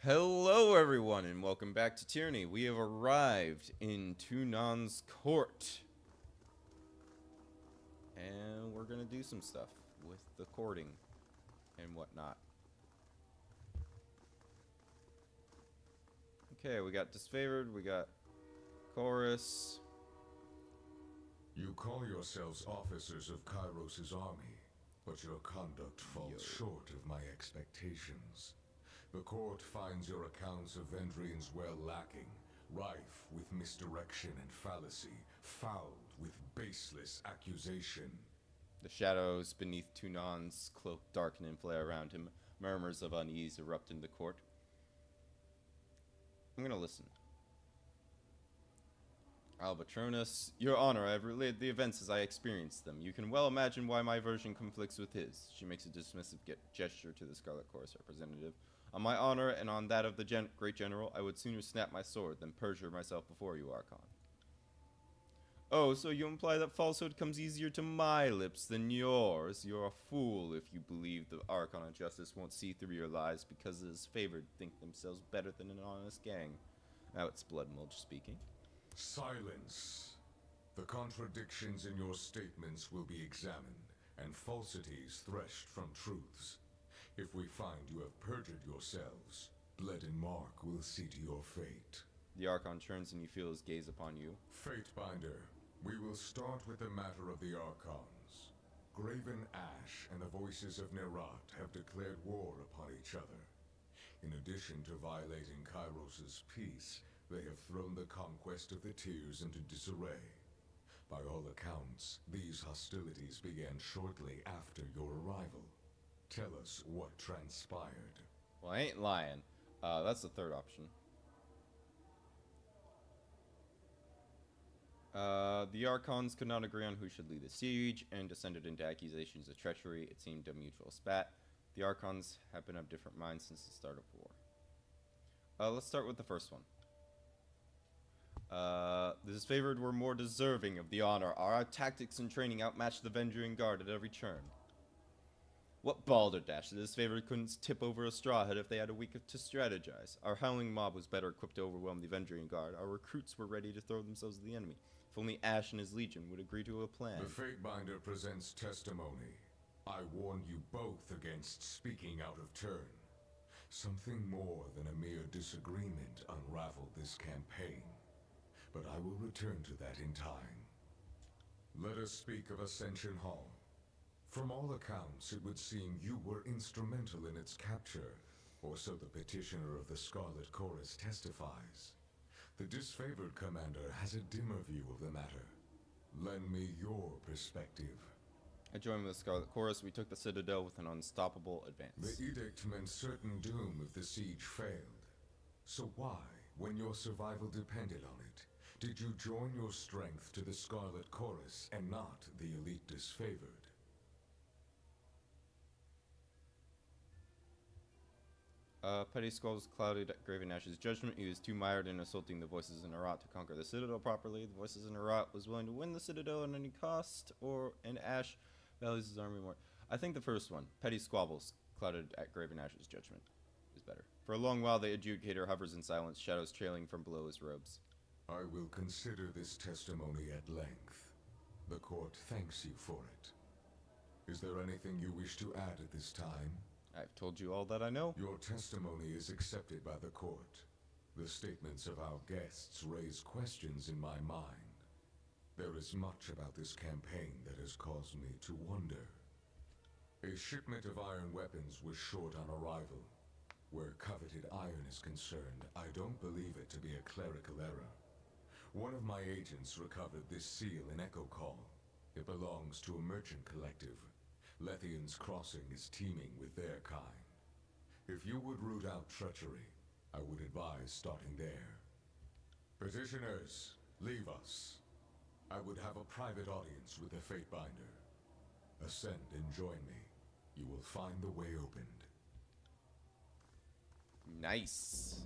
Hello, everyone, and welcome back to Tyranny. We have arrived in Tunan's court. And we're gonna do some stuff with the courting and whatnot. Okay, we got disfavored, we got chorus. You call yourselves officers of Kairos' army, but your conduct falls short of my expectations. The court finds your accounts of Vendrian's well lacking, rife with misdirection and fallacy, fouled with baseless accusation. The shadows beneath Tunan's cloak darken and flare around him. Murmurs of unease erupt in the court. I'm gonna listen. Albatronus, Your Honor, I have relayed the events as I experienced them. You can well imagine why my version conflicts with his. She makes a dismissive gesture to the Scarlet Chorus representative. On my honor and on that of the great general, I would sooner snap my sword than perjure myself before you, Archon. Oh, so you imply that falsehood comes easier to my lips than yours? You're a fool if you believe the Archon of Justice won't see through your lies because his favored think themselves better than an honest gang. Now it's Bloodmulch speaking. Silence. The contradictions in your statements will be examined, and falsities threshed from truths. If we find you have perjured yourselves, Bled and Mark will see to your fate. The Archon turns and you feel his gaze upon you. Fatebinder, we will start with the matter of the Archons. Graven Ash and the Voices of Nerat have declared war upon each other. In addition to violating Kairos' peace, they have thrown the conquest of the Tears into disarray. By all accounts, these hostilities began shortly after your arrival. Tell us what transpired. Well, I ain't lying. That's the third option. The Archons could not agree on who should lead the siege, and descended into accusations of treachery. It seemed a mutual spat. The Archons have been of different minds since the start of war. Let's start with the first one. The disfavored were more deserving of the honor. Our tactics and training outmatched the Vendrian Guard at every turn. What balderdash! The disfavored couldn't tip over a straw head if they had a week to strategize. Our howling mob was better equipped to overwhelm the Vendrian Guard. Our recruits were ready to throw themselves at the enemy. If only Ash and his legion would agree to a plan. The Fatebinder presents testimony. I warn you both against speaking out of turn. Something more than a mere disagreement unraveled this campaign. But I will return to that in time. Let us speak of Ascension Hall. From all accounts, it would seem you were instrumental in its capture, or so the petitioner of the Scarlet Chorus testifies. The disfavored commander has a dimmer view of the matter. Lend me your perspective. I joined with the Scarlet Chorus. We took the Citadel with an unstoppable advance. The edict meant certain doom if the siege failed. So why, when your survival depended on it, did you join your strength to the Scarlet Chorus and not the elite disfavored? Petty Skulls clouded at Graven Ash's judgment. He was too mired in assaulting the Voices in Nerat to conquer the Citadel properly. The Voices in Nerat was willing to win the Citadel at any cost, and Ash values his army more. I think the first one, Petty Squabbles clouded at Graven Ash's judgment, is better. For a long while, the adjudicator hovers in silence, shadows trailing from below his robes. I will consider this testimony at length. The court thanks you for it. Is there anything you wish to add at this time? I've told you all that I know. Your testimony is accepted by the court. The statements of our guests raise questions in my mind. There is much about this campaign that has caused me to wonder. A shipment of iron weapons was short on arrival. Where coveted iron is concerned, I don't believe it to be a clerical error. One of my agents recovered this seal in Echo Call. It belongs to a merchant collective. Lethian's Crossing is teeming with their kind. If you would root out treachery, I would advise starting there. Petitioners, leave us. I would have a private audience with the Fatebinder. Ascend and join me. You will find the way opened. Nice.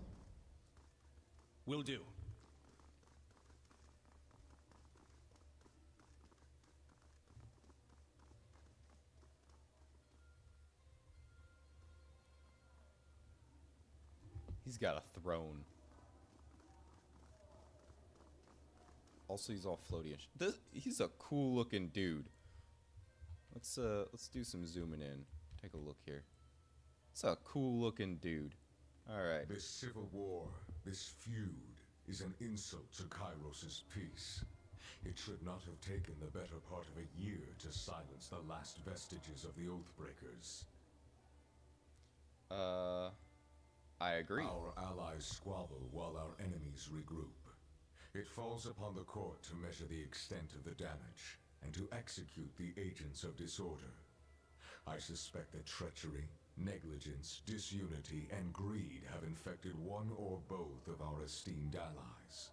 Will do. He's got a throne. Also, he's all floaty and he's a cool looking dude. Let's do some zooming in. Take a look here. It's a cool looking dude. Alright. This civil war, this feud, is an insult to Kairos' peace. It should not have taken the better part of a year to silence the last vestiges of the Oathbreakers. I agree. Our allies squabble while our enemies regroup. It falls upon the court to measure the extent of the damage, and to execute the agents of disorder. I suspect that treachery, negligence, disunity, and greed have infected one or both of our esteemed allies.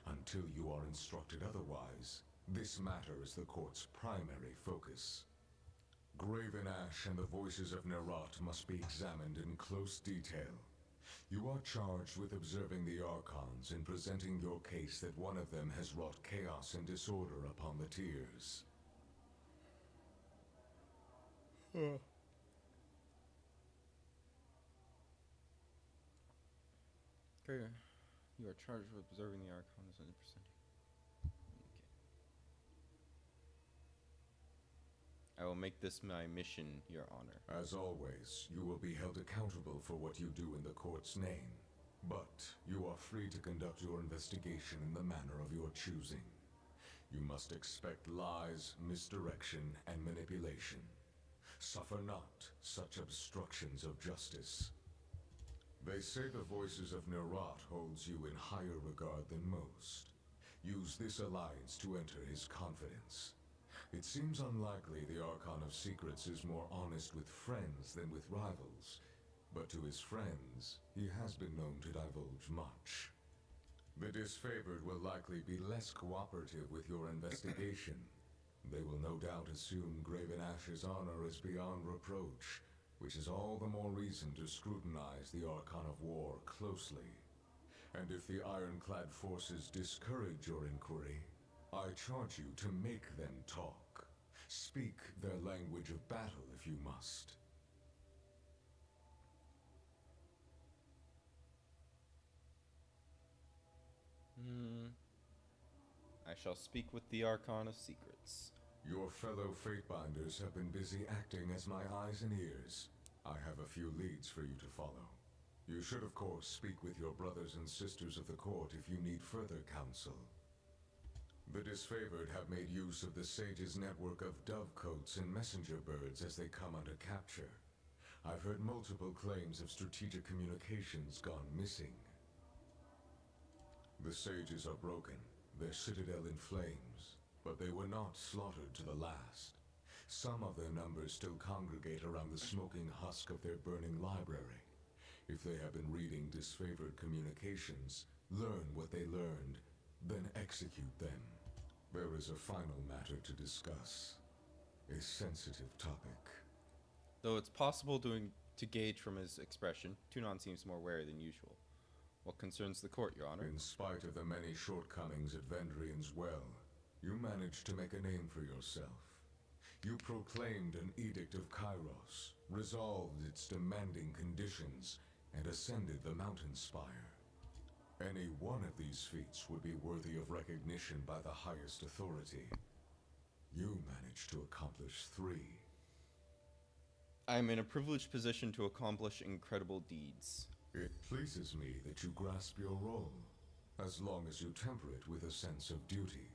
Until you are instructed otherwise, this matter is the court's primary focus. Graven Ash and the voices of Nerat must be examined in close detail. You are charged with observing the Archons and presenting your case that one of them has wrought chaos and disorder upon the Tiers. Okay. You are charged with observing the Archons and presenting. I will make this my mission, Your Honor. As always, you will be held accountable for what you do in the court's name. But you are free to conduct your investigation in the manner of your choosing. You must expect lies, misdirection, and manipulation. Suffer not such obstructions of justice. They say the voices of Nerat holds you in higher regard than most. Use this alliance to enter his confidence. It seems unlikely the Archon of Secrets is more honest with friends than with rivals, but to his friends, he has been known to divulge much. The disfavored will likely be less cooperative with your investigation. They will no doubt assume Graven Ash's honor is beyond reproach, which is all the more reason to scrutinize the Archon of War closely. And if the ironclad forces discourage your inquiry, I charge you to make them talk. Speak their language of battle if you must. I shall speak with the Archon of Secrets. Your fellow Fatebinders have been busy acting as my eyes and ears. I have a few leads for you to follow. You should, of course, speak with your brothers and sisters of the court if you need further counsel. The disfavored have made use of the Sage's network of dovecotes and messenger birds as they come under capture. I've heard multiple claims of strategic communications gone missing. The Sages are broken, their citadel in flames, but they were not slaughtered to the last. Some of their numbers still congregate around the smoking husk of their burning library. If they have been reading disfavored communications, learn what they learned, then execute them. There is a final matter to discuss. A sensitive topic. Though it's possible to gauge from his expression, Tunon seems more wary than usual. What concerns the court, Your Honor? In spite of the many shortcomings at Vendrian's Well, you managed to make a name for yourself. You proclaimed an Edict of Kairos, resolved its demanding conditions, and ascended the mountain spire. Any one of these feats would be worthy of recognition by the highest authority. You managed to accomplish 3. I am in a privileged position to accomplish incredible deeds. It pleases me that you grasp your role, as long as you temper it with a sense of duty.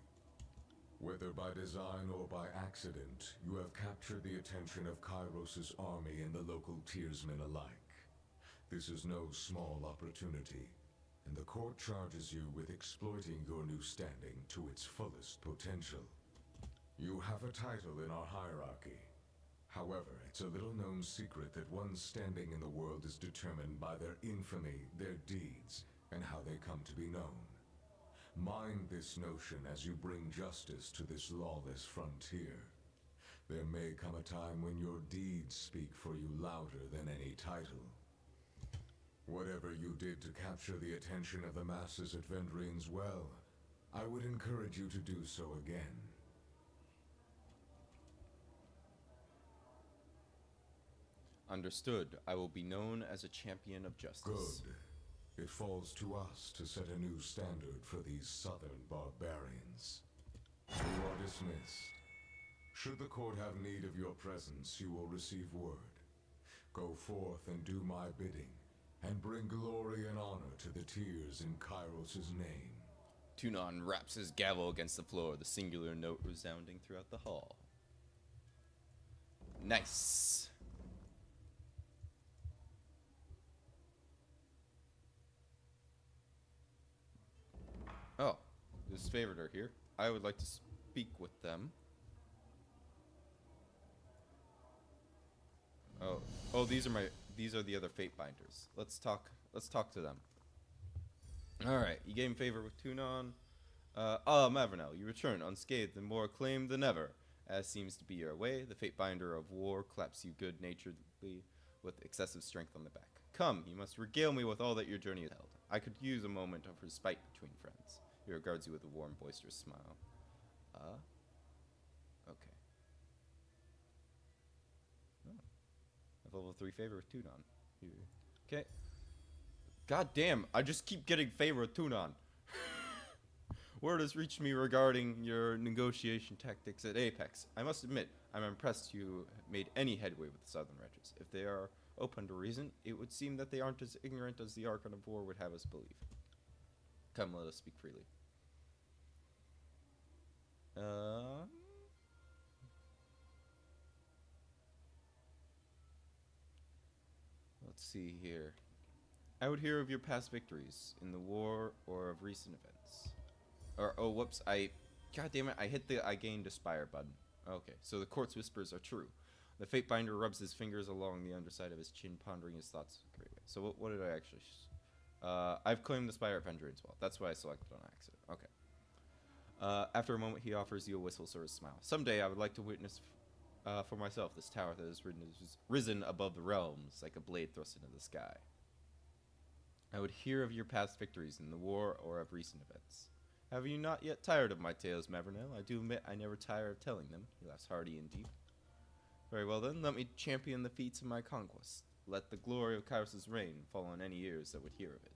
Whether by design or by accident, you have captured the attention of Kairos' army and the local tiersmen alike. This is no small opportunity, and the court charges you with exploiting your new standing to its fullest potential. You have a title in our hierarchy. However, it's a little-known secret that one's standing in the world is determined by their infamy, their deeds, and how they come to be known. Mind this notion as you bring justice to this lawless frontier. There may come a time when your deeds speak for you louder than any title. Whatever you did to capture the attention of the masses at Vendrian's Well, I would encourage you to do so again. Understood. I will be known as a champion of justice. Good. It falls to us to set a new standard for these southern barbarians. You are dismissed. Should the court have need of your presence, you will receive word. Go forth and do my bidding, and bring glory and honor to the tears in Kairos' name. Tunon raps his gavel against the floor, the singular note resounding throughout the hall. Nice. Oh, this favored are here. I would like to speak with them. Oh, these are the other fate binders. Let's talk to them. Alright, you gain favor with Tunon. Mavernell, you return unscathed and more acclaimed than ever. As seems to be your way, the fate binder of war claps you good-naturedly with excessive strength on the back. Come, you must regale me with all that your journey has held. I could use a moment of respite between friends. He regards you with a warm, boisterous smile. Okay. Oh. I've level 3 favor with Tunon. Okay. God damn, I just keep getting favor with Tunon. Word has reached me regarding your negotiation tactics at Apex. I must admit, I'm impressed you made any headway with the Southern Wretches. If they are open to reason, it would seem that they aren't as ignorant as the Archon of War would have us believe. Come, let us speak freely. Let's see here. I would hear of your past victories in the war or of recent events. Whoops, God damn it, I gained Aspire button. Okay, so the court's whispers are true. The fate binder rubs his fingers along the underside of his chin, pondering his thoughts. So what did I actually... I've claimed the Spire of Pendry as well. That's what I selected on accident. Okay. After a moment, he offers you a whistle sort of smile. Someday, I would like to witness for myself this tower that has risen above the realms like a blade thrust into the sky. I would hear of your past victories in the war or of recent events. Have you not yet tired of my tales, Mavernell? I do admit I never tire of telling them. He laughs hearty and deep. Very well then, let me champion the feats of my conquest. Let the glory of Kairos' reign fall on any ears that would hear of it.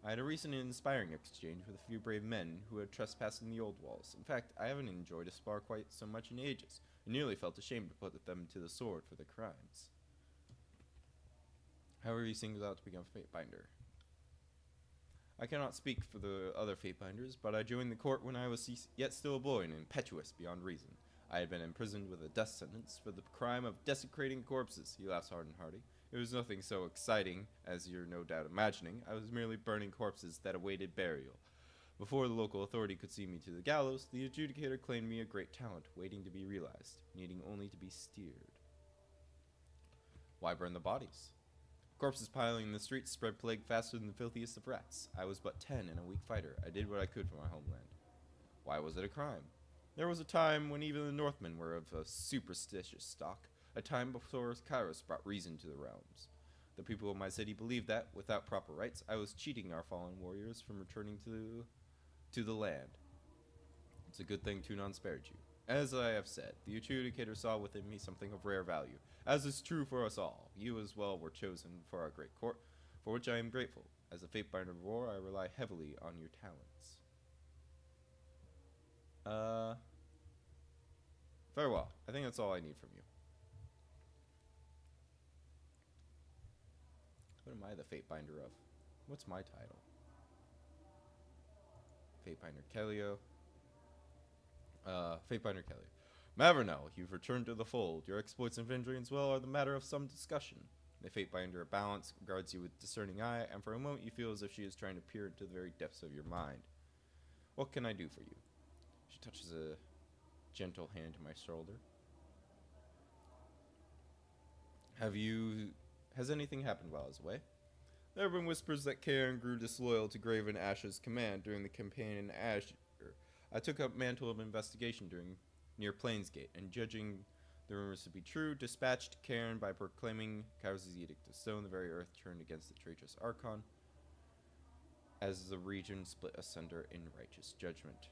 I had a recent and inspiring exchange with a few brave men who had trespassed in the old walls. In fact, I haven't enjoyed a spar quite so much in ages. I nearly felt ashamed to put them to the sword for their crimes. However, you singled out to become a fate binder. I cannot speak for the other fate binders, but I joined the court when I was yet still a boy and impetuous beyond reason. I had been imprisoned with a death sentence for the crime of desecrating corpses. He laughs hard and hearty. It was nothing so exciting as you're no doubt imagining. I was merely burning corpses that awaited burial. Before the local authority could see me to the gallows, the adjudicator claimed me a great talent, waiting to be realized, needing only to be steered. Why burn the bodies? Corpses piling in the streets spread plague faster than the filthiest of rats. I was but 10 and a weak fighter. I did what I could for my homeland. Why was it a crime? There was a time when even the Northmen were of a superstitious stock, a time before Kairos brought reason to the realms. The people of my city believed that, without proper rites, I was cheating our fallen warriors from returning to the land. It's a good thing Tunon spared you. As I have said, the adjudicator saw within me something of rare value, as is true for us all. You as well were chosen for our great court, for which I am grateful. As a fate binder of war, I rely heavily on your talents. Very well. I think that's all I need from you. What am I the fate binder of? What's my title? Fate binder Kellio. Fate binder Kellio. Mavernell, you've returned to the fold. Your exploits in Vendry as well are the matter of some discussion. The fate binder of balance regards you with discerning eye, and for a moment you feel as if she is trying to peer into the very depths of your mind. What can I do for you? She touches a gentle hand to my shoulder. Has anything happened while I was away? There have been whispers that Karen grew disloyal to Graven Ash's command during the campaign in Azure. I took up mantle of investigation near Plainsgate, and judging the rumors to be true, dispatched Karen by proclaiming Kairos' edict of stone. The very earth turned against the traitorous Archon, as the region split asunder in righteous judgment.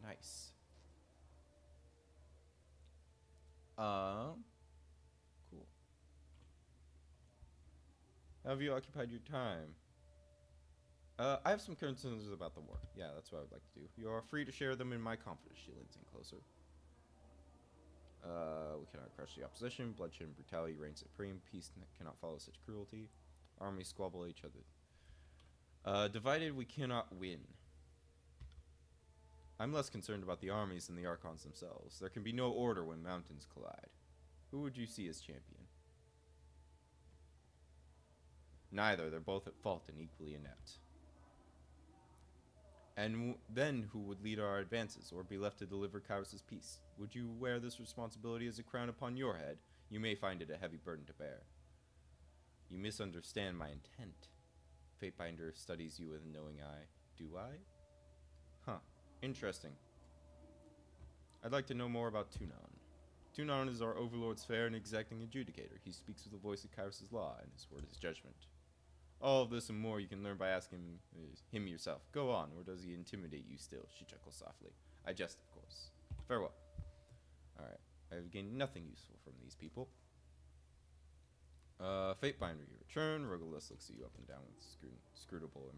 Nice. Cool. How have you occupied your time? I have some concerns about the war. Yeah, that's what I would like to do. You are free to share them in my confidence. She leans in closer. We cannot crush the opposition. Bloodshed and brutality reign supreme. Peace cannot follow such cruelty. Armies squabble each other. Divided, we cannot win. I'm less concerned about the armies than the Archons themselves. There can be no order when mountains collide. Who would you see as champion? Neither. They're both at fault and equally inept. And then who would lead our advances, or be left to deliver Kyros's peace? Would you wear this responsibility as a crown upon your head? You may find it a heavy burden to bear. You misunderstand my intent. Fatebinder studies you with a knowing eye. Do I? Huh. Interesting. I'd like to know more about Tunon. Tunon is our overlord's fair and exacting adjudicator. He speaks with the voice of Kyros's law, and his word is judgment. All of this and more you can learn by asking him yourself. Go on, or does he intimidate you still? She chuckles softly. I jest, of course. Farewell. Alright, I have gained nothing useful from these people. Fatebinder, you return. Rogalus looks at you up and down with scrutable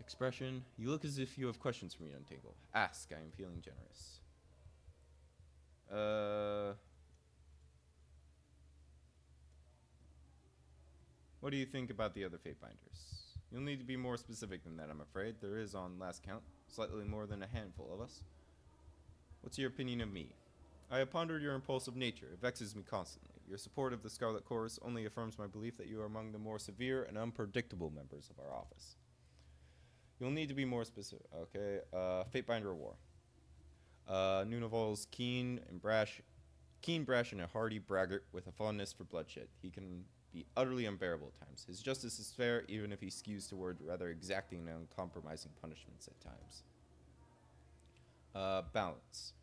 expression. You look as if you have questions for me, Untangle. Ask, I am feeling generous. What do you think about the other Fatebinders? You'll need to be more specific than that, I'm afraid. There is, on last count, slightly more than a handful of us. What's your opinion of me? I have pondered your impulsive nature. It vexes me constantly. Your support of the Scarlet Chorus only affirms my belief that you are among the more severe and unpredictable members of our office. You'll need to be more specific. Okay, Fatebinder War. Nunavol's keen, brash, and a hardy braggart with a fondness for bloodshed. He can be utterly unbearable at times. His justice is fair, even if he skews toward rather exacting and uncompromising punishments at times. Balance.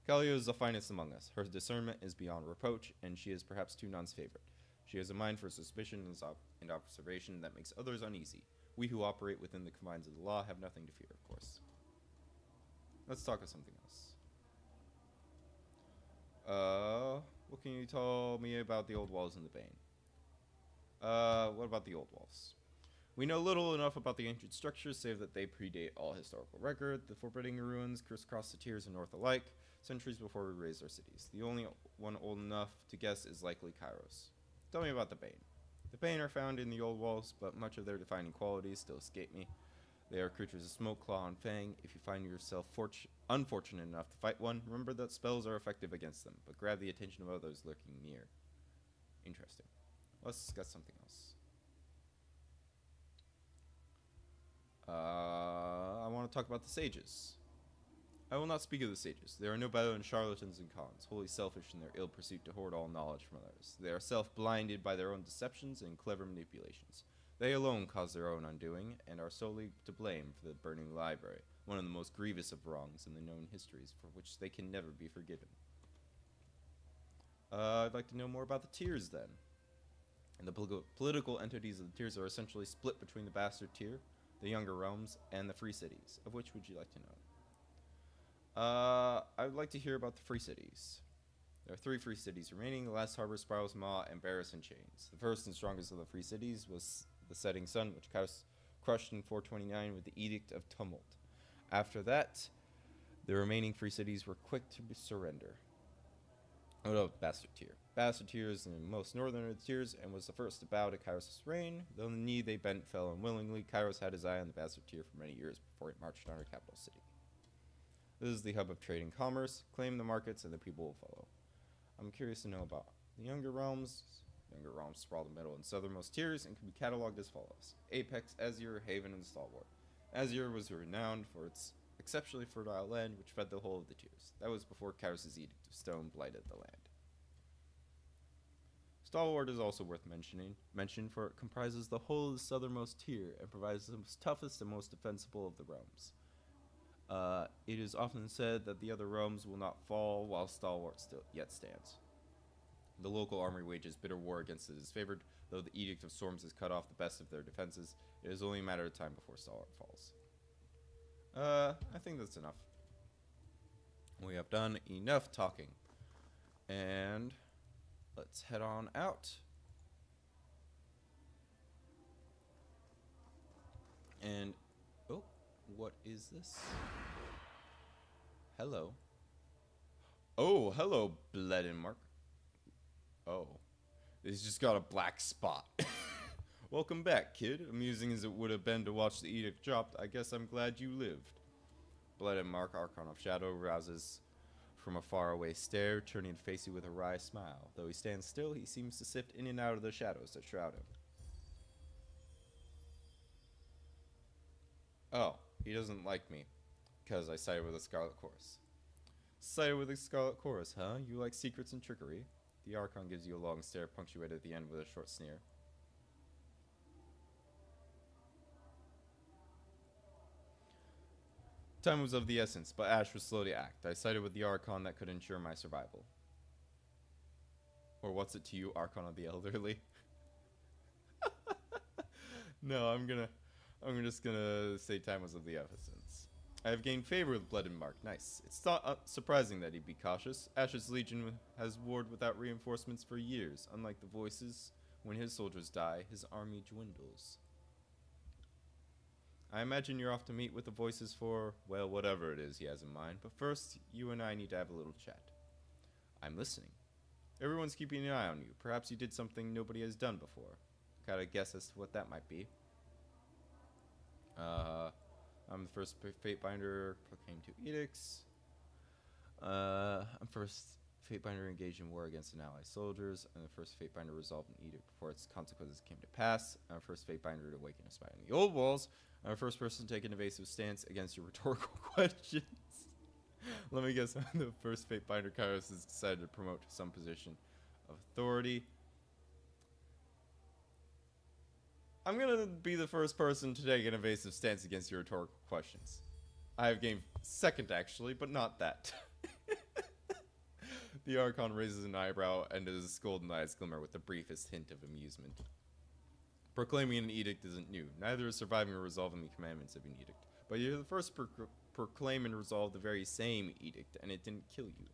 Kalia is the finest among us. Her discernment is beyond reproach, and she is perhaps Tunon's favorite. She has a mind for suspicion and observation that makes others uneasy. We who operate within the confines of the law have nothing to fear, of course. Let's talk of something else. What can you tell me about the old walls in the Bane? What about the old walls? We know little enough about the ancient structures, save that they predate all historical record. The forbidding ruins crisscross the tiers and north alike, centuries before we raised our cities. The only one old enough to guess is likely Kairos. Tell me about the Bane. The Bane are found in the old walls, but much of their defining qualities still escape me. They are creatures of smoke, claw, and fang. If you find yourself unfortunate enough to fight one, remember that spells are effective against them, but grab the attention of others lurking near. Interesting. Let's discuss something else. I want to talk about the sages. I will not speak of the sages. They are no better than charlatans and cons, wholly selfish in their ill pursuit to hoard all knowledge from others. They are self-blinded by their own deceptions and clever manipulations. They alone cause their own undoing, and are solely to blame for the burning library, one of the most grievous of wrongs in the known histories, for which they can never be forgiven. I'd like to know more about the tiers, then. And the political entities of the tiers are essentially split between the bastard tier, the younger realms, and the free cities. Of which would you like to know? I would like to hear about the free cities. There are 3 free cities remaining: the last harbor, Spirals Maw, and Barris in Chains. The first and strongest of the free cities was the Setting Sun, which Chaos crushed in 429 with the Edict of Tumult. After that, the remaining free cities were quick to surrender. Oh no, Bastard Tier. Bastard Tier is the most northern of the tiers and was the first to bow to Kairos' reign. Though the knee they bent fell unwillingly, Kairos had his eye on the Bastard Tier for many years before he marched on our capital city. This is the hub of trade and commerce. Claim the markets and the people will follow. I'm curious to know about the younger realms. Younger realms sprawl the middle and southernmost tiers and can be cataloged as follows: Apex, Azure, Haven, and Stalwart. Azure was renowned for its exceptionally fertile land, which fed the whole of the tiers. That was before Kairos' Edict of Stone blighted the land. Stalwart is also worth mention, for it comprises the whole of the southernmost tier and provides the most toughest and most defensible of the realms. It is often said that the other realms will not fall while Stalwart still yet stands. The local army wages bitter war against the disfavored. Though the Edict of Storms has cut off the best of their defenses, it is only a matter of time before Stalwart falls. I think that's enough. We have done enough talking. And let's head on out. And, oh, what is this? Hello. Oh, hello, Bledenmark. Oh, he's just got a black spot. Welcome back, kid. Amusing as it would have been to watch the edict dropped, I guess I'm glad you lived. Bledenmark, Archon of Shadow, rouses from a faraway stare, turning to face you with a wry smile. Though he stands still, he seems to sift in and out of the shadows that shroud him. Oh, he doesn't like me, because I sided with a Scarlet Chorus. Sided with a Scarlet Chorus, huh? You like secrets and trickery? The Archon gives you a long stare, punctuated at the end with a short sneer. Time was of the essence, but Ash was slow to act. I sided with the Archon that could ensure my survival. Or what's it to you, Archon of the Elderly? No, I'm just gonna say time was of the essence. I have gained favor with Bledenmark. Nice. It's not surprising that he'd be cautious. Ash's Legion has warred without reinforcements for years. Unlike the Voices, when his soldiers die, his army dwindles. I imagine you're off to meet with the Voices for, well, whatever it is he has in mind. But first, you and I need to have a little chat. I'm listening. Everyone's keeping an eye on you. Perhaps you did something nobody has done before. Got a guess as to what that might be. I'm the first Fatebinder proclaimed 2 edicts. I'm first Fatebinder engaged in war against an ally soldiers. I'm the first Fatebinder resolved an edict before its consequences came to pass. I'm the first Fatebinder to awaken a spy on the old walls. I'm the first person to take an evasive stance against your rhetorical questions. Let me guess, I'm the first Fatebinder Kairos has decided to promote to some position of authority. I'm gonna be the first person to take an evasive stance against your rhetorical questions. I have gained second, actually, but not that. The Archon raises an eyebrow, and his golden eyes glimmer with the briefest hint of amusement. Proclaiming an edict isn't new. Neither is surviving or resolving the commandments of an edict. But you're the first to proclaim and resolve the very same edict, and it didn't kill you.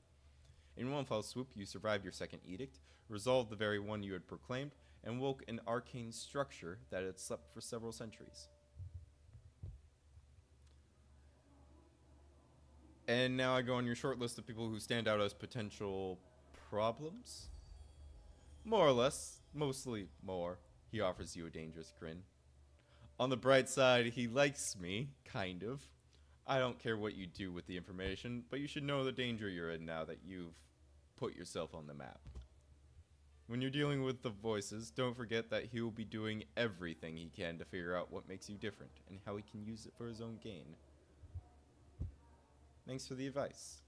In one fell swoop, you survived your second edict, resolved the very one you had proclaimed, and woke an arcane structure that had slept for several centuries. And now I go on your short list of people who stand out as potential problems? More or less. Mostly more. He offers you a dangerous grin. On the bright side, he likes me, kind of. I don't care what you do with the information, but you should know the danger you're in now that you've put yourself on the map. When you're dealing with the Voices, don't forget that he will be doing everything he can to figure out what makes you different and how he can use it for his own gain. Thanks for the advice.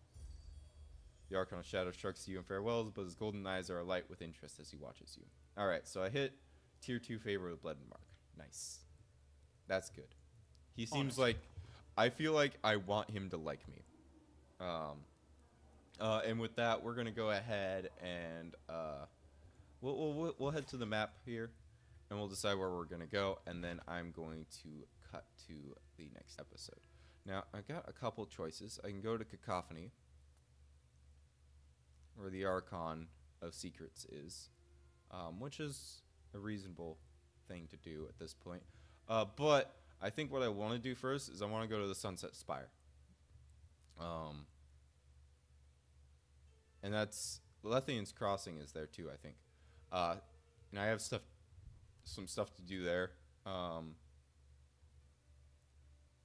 The Archon of Shadow shrugs to you in farewells, but his golden eyes are alight with interest as he watches you. Alright, so I hit Tier 2 favor with Bledenmark. Nice. That's good. He seems like... I feel like I want him to like me. And with that, we're going to go ahead and... We'll head to the map here, and we'll decide where we're going to go, and then I'm going to cut to the next episode. Now, I got a couple choices. I can go to Cacophony, where the Archon of Secrets is, which is a reasonable thing to do at this point. But I think what I want to do first is I want to go to the Sunset Spire. And that's... Lethian's Crossing is there too, I think. And I have some stuff to do there,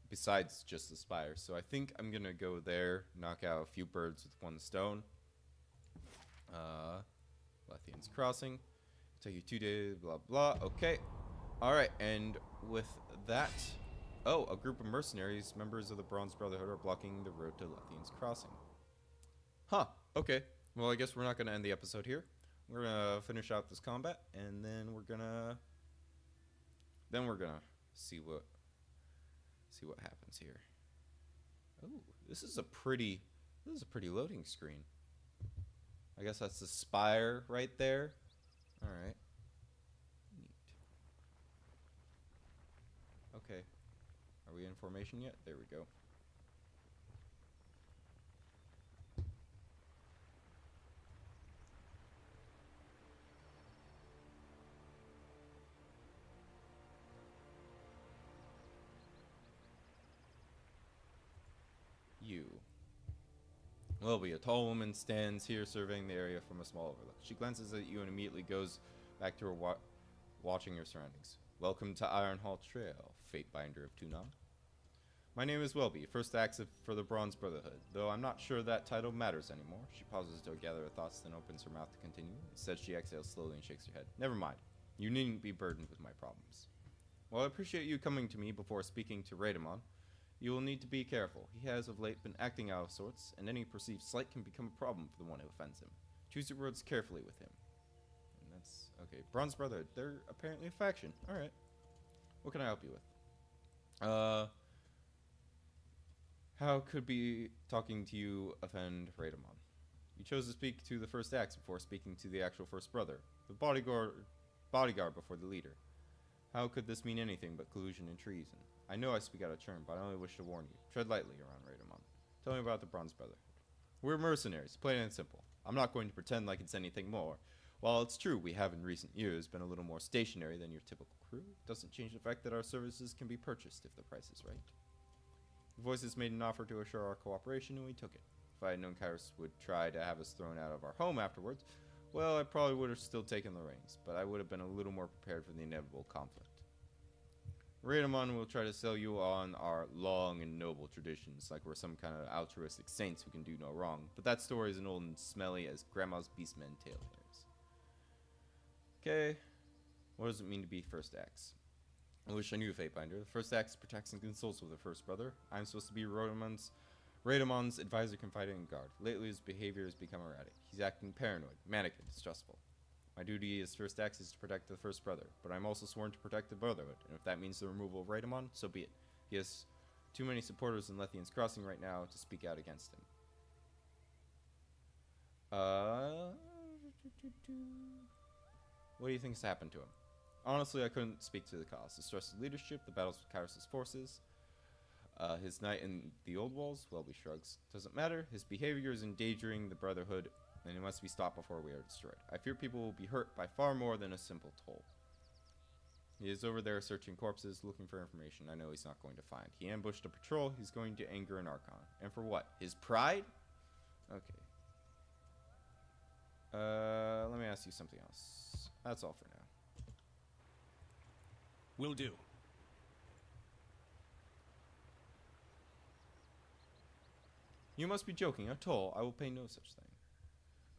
besides just the spire. So I think I'm gonna go there, knock out a few birds with one stone. Lethian's Crossing, take you 2 days, blah blah. Okay, all right. And with that, oh, a group of mercenaries, members of the Bronze Brotherhood, are blocking the road to Lethian's Crossing. Huh. Okay. Well, I guess we're not gonna end the episode here. We're gonna finish out this combat, and then we're gonna see what happens here. Oh, this is a pretty loading screen. I guess that's the spire right there. All right. Neat. Okay. Are we in formation yet? There we go. Welby, a tall woman stands here surveying the area from a small overlook. She glances at you and immediately goes back to her watching her surroundings. Welcome to Ironhall Trail, Fatebinder of Tunon. My name is Welby, first axe for the Bronze Brotherhood, though I'm not sure that title matters anymore. She pauses to gather her thoughts, then opens her mouth to continue. Instead, she exhales slowly and shakes her head. Never mind. You needn't be burdened with my problems. While I appreciate you coming to me before speaking to Raidamon, you will need to be careful. He has of late been acting out of sorts, and any perceived slight can become a problem for the one who offends him. Choose your words carefully with him. And that's okay. Bronze Brotherhood. They're apparently a faction. Alright. What can I help you with? How could be talking to you offend Raidamon? You chose to speak to the first axe before speaking to the actual first brother, the bodyguard before the leader. How could this mean anything but collusion and treason? I know I speak out of turn, but I only wish to warn you. Tread lightly around Raidamon. Tell me about the Bronze Brotherhood. We're mercenaries, plain and simple. I'm not going to pretend like it's anything more. While it's true we have in recent years been a little more stationary than your typical crew, it doesn't change the fact that our services can be purchased if the price is right. The voices made an offer to assure our cooperation, and we took it. If I had known Kairos would try to have us thrown out of our home afterwards, well, I probably would have still taken the reins, but I would have been a little more prepared for the inevitable conflict. Raidamon will try to sell you on our long and noble traditions, like we're some kind of altruistic saints who can do no wrong, but that story is as old and smelly as Grandma's Beastmen tail hairs. Okay, what does it mean to be First Axe? I wish I knew Fatebinder. The First Axe protects and consults with the First Brother. I'm supposed to be Raidamon's advisor, confidant, and guard. Lately, his behavior has become erratic. He's acting paranoid, manic, and distrustful. My duty as First Axe is to protect the First Brother, but I'm also sworn to protect the Brotherhood, and if that means the removal of Raidamon, so be it. He has too many supporters in Lethian's Crossing right now to speak out against him. What do you think's happened to him? Honestly, I couldn't speak to the cause. The stress of leadership, the battles with Kairos' forces, his night in the Old Walls, Welby shrugs. Doesn't matter, his behavior is endangering the Brotherhood, and it must be stopped before we are destroyed. I fear people will be hurt by far more than a simple toll. He is over there searching corpses, looking for information I know he's not going to find. He ambushed a patrol, he's going to anger an Archon. And for what? His pride? Okay. Let me ask you something else. That's all for now. Will do. You must be joking. A toll. I will pay no such thing.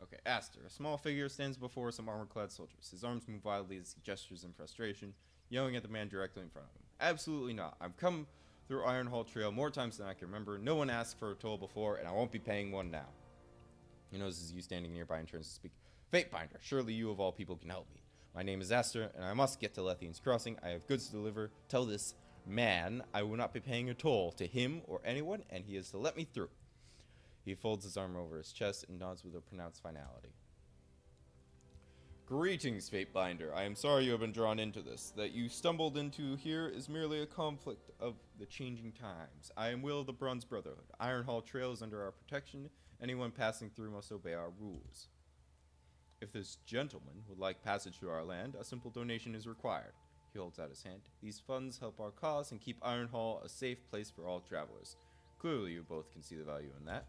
Okay, Aster. A small figure stands before some armor-clad soldiers. His arms move wildly as he gestures in frustration, yelling at the man directly in front of him. Absolutely not. I've come through Ironhall Trail more times than I can remember. No one asked for a toll before, and I won't be paying one now. He notices you standing nearby and turns to speak. Fatebinder, surely you of all people can help me. My name is Aster, and I must get to Lethian's Crossing. I have goods to deliver. Tell this man I will not be paying a toll to him or anyone, and he is to let me through. He folds his arm over his chest and nods with a pronounced finality. Greetings, Fatebinder. I am sorry you have been drawn into this. That you stumbled into here is merely a conflict of the changing times. I am Will of the Bronze Brotherhood. Ironhall Trail is under our protection. Anyone passing through must obey our rules. If this gentleman would like passage through our land, a simple donation is required. He holds out his hand. These funds help our cause and keep Ironhall a safe place for all travelers. Clearly you both can see the value in that.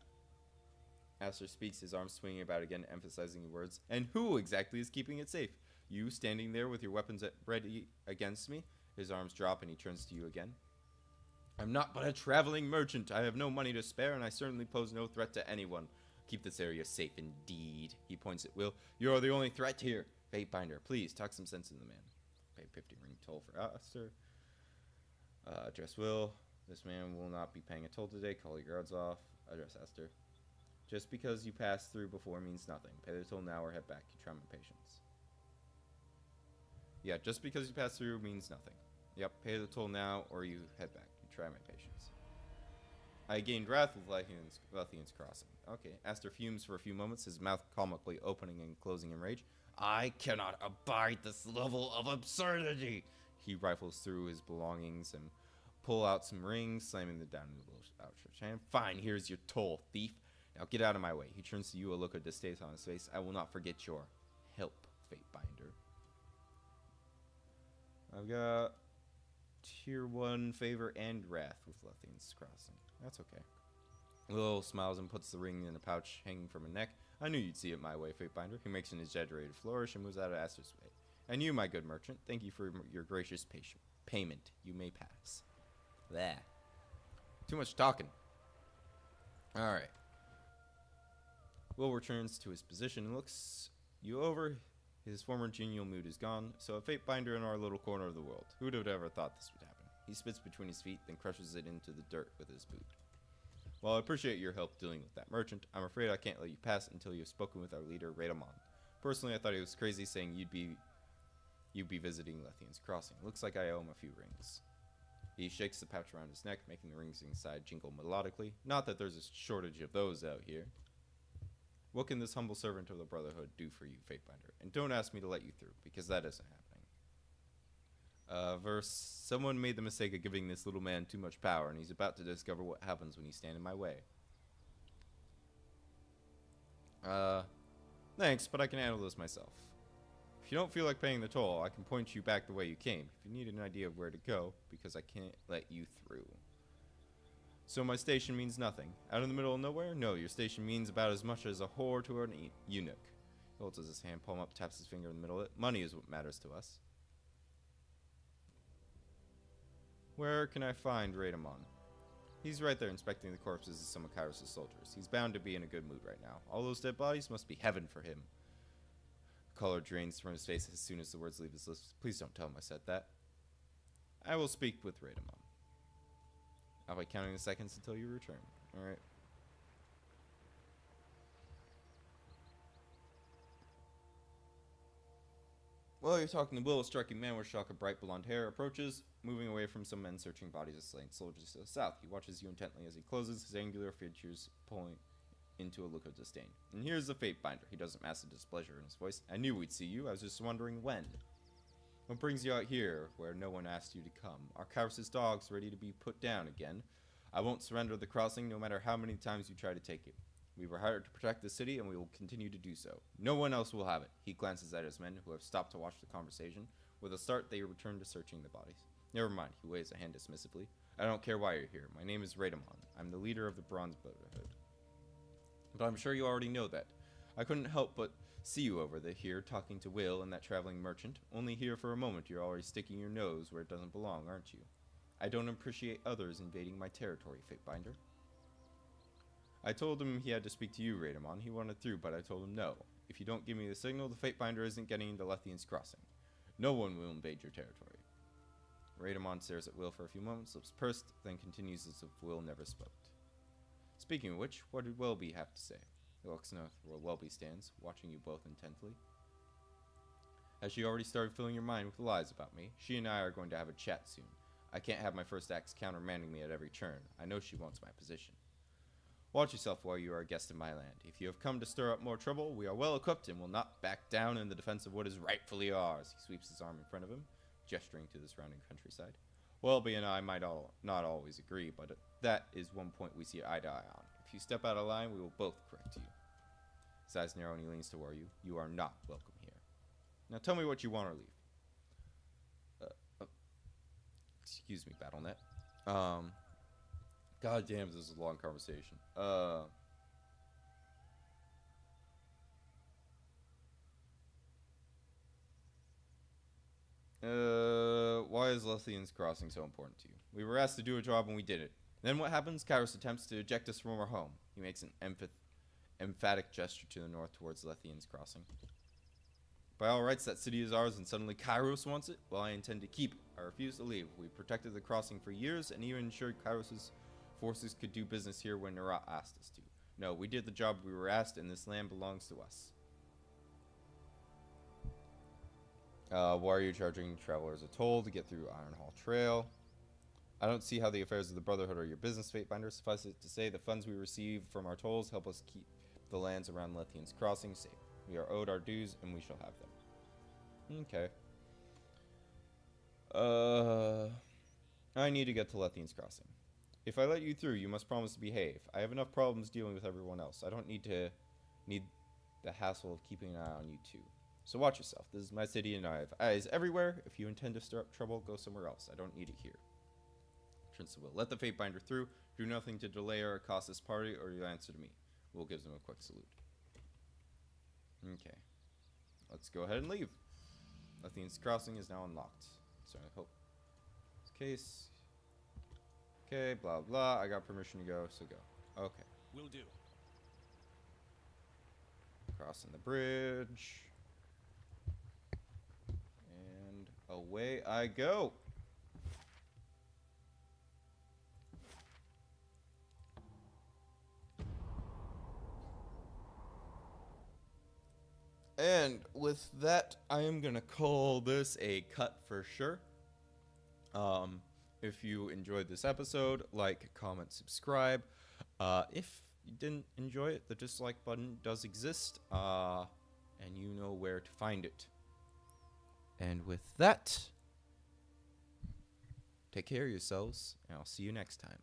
Aster speaks, his arms swinging about again, emphasizing the words. And who exactly is keeping it safe? You standing there with your weapons ready against me? His arms drop and he turns to you again. I'm not but a traveling merchant. I have no money to spare, and I certainly pose no threat to anyone. Keep this area safe indeed. He points at Will. You're the only threat here. Fatebinder, please, talk some sense in the man. Pay 50 ring toll for Aster. Address Will. This man will not be paying a toll today. Call your guards off. Address Aster. Just because you passed through before means nothing. Pay the toll now or head back. You try my patience. Yeah, just because you passed through means nothing. Yep, pay the toll now or you head back. You try my patience. I gained wrath with Lethian's Crossing. Okay, Aster fumes for a few moments, his mouth comically opening and closing in rage. I cannot abide this level of absurdity. He rifles through his belongings and pull out some rings, slamming them down into the outstretched hand. Fine, here's your toll, thief. Now get out of my way. He turns to you, a look of distaste on his face. I will not forget your help, Fatebinder. I've got Tier 1 favor and wrath with Lethian's Crossing. That's okay. Will smiles and puts the ring in a pouch hanging from her neck. I knew you'd see it my way, Fatebinder. He makes an exaggerated flourish and moves out of Aster's way. And you, my good merchant, thank you for your gracious payment. You may pass. There. Too much talking. Alright. Will returns to his position and looks you over. His former genial mood is gone, so a Fatebinder in our little corner of the world. Who would have ever thought this would happen? He spits between his feet, then crushes it into the dirt with his boot. Well, I appreciate your help dealing with that merchant. I'm afraid I can't let you pass until you've spoken with our leader, Radamon. Personally, I thought he was crazy saying you'd be visiting Lethian's Crossing. Looks like I owe him a few rings. He shakes the pouch around his neck, making the rings inside jingle melodically. Not that there's a shortage of those out here. What can this humble servant of the Brotherhood do for you, Fatebinder? And don't ask me to let you through, because that isn't happening. Verse, someone made the mistake of giving this little man too much power, and he's about to discover what happens when you stand in my way. Thanks, but I can handle this myself. If you don't feel like paying the toll, I can point you back the way you came, if you need an idea of where to go, because I can't let you through. So my station means nothing. Out in the middle of nowhere? No, your station means about as much as a whore to an eunuch. He holds his hand palm up, taps his finger in the middle of it. Money is what matters to us. Where can I find Radamon? He's right there inspecting the corpses of some of Kairos' soldiers. He's bound to be in a good mood right now. All those dead bodies must be heaven for him. Color drains from his face as soon as the words leave his lips. Please don't tell him I said that. I will speak with Radamon. I'll be counting the seconds until you return. Alright. Well, you're talking to Will, a striking man with shock of bright blonde hair approaches, moving away from some men searching bodies of slain soldiers to the south. He watches you intently as he closes, his angular features pulling into a look of disdain. And here's the Fatebinder. He doesn't mask the displeasure in his voice. I knew we'd see you. I was just wondering when. What brings you out here, where no one asked you to come? Are Kairos' dogs ready to be put down again? I won't surrender the crossing, no matter how many times you try to take it. We were hired to protect the city, and we will continue to do so. No one else will have it. He glances at his men, who have stopped to watch the conversation. With a start, they return to searching the bodies. Never mind, he waves a hand dismissively. I don't care why you're here. My name is Radamon. I'm the leader of the Bronze Brotherhood. But I'm sure you already know that. I couldn't help but see you over here talking to Will and that traveling merchant. Only here for a moment, you're already sticking your nose where it doesn't belong, aren't you? I don't appreciate others invading my territory, Fatebinder. I told him he had to speak to you, Radamon. He wanted through, but I told him no. If you don't give me the signal, the Fatebinder isn't getting into Lethian's Crossing. No one will invade your territory. Radamon stares at Will for a few moments, lips pursed, then continues as if Will never spoke. Speaking of which, what did Welby have to say? He looks north where Welby stands, watching you both intently. Has she already started filling your mind with lies about me? She and I are going to have a chat soon. I can't have my first acts countermanding me at every turn. I know she wants my position. Watch yourself while you are a guest in my land. If you have come to stir up more trouble, we are well equipped and will not back down in the defense of what is rightfully ours. He sweeps his arm in front of him, gesturing to the surrounding countryside. Welby and I might not always agree, but that is one point we see eye to eye on. If you step out of line, we will both correct you. His eyes narrow and he leans toward you. You are not welcome here. Now tell me what you want or leave. Excuse me, BattleNet. God damn, this is a long conversation. Why is Lethian's Crossing so important to you? We were asked to do a job and we did it. Then what happens? Kairos attempts to eject us from our home. He makes an emphatic gesture to the north towards Lethian's Crossing. By all rights, that city is ours and suddenly Kairos wants it? Well, I intend to keep it. I refuse to leave. We protected the crossing for years and even ensured Kairos' forces could do business here when Nerat asked us to. No, we did the job we were asked and this land belongs to us. Why are you charging travelers a toll to get through Ironhall Trail? I don't see how the affairs of the Brotherhood are your business, Fatebinder. Suffice it to say, the funds we receive from our tolls help us keep the lands around Lethian's Crossing safe. We are owed our dues, and we shall have them. Okay. I need to get to Lethian's Crossing. If I let you through, you must promise to behave. I have enough problems dealing with everyone else. I don't need the hassle of keeping an eye on you too. So watch yourself. This is my city and I have eyes everywhere. If you intend to stir up trouble, go somewhere else. I don't need it here. Prince will. Let the Fatebinder through. Do nothing to delay or cost this party, or you answer to me. Will gives him a quick salute. Okay. Let's go ahead and leave. Athene's crossing is now unlocked. So I hope. Case. Okay, blah blah. I got permission to go, so go. Okay. Will do. Crossing the bridge. And away I go. And with that, I am going to call this a cut for sure. If you enjoyed this episode, like, comment, subscribe. If you didn't enjoy it, the dislike button does exist, and you know where to find it. And with that, take care of yourselves, and I'll see you next time.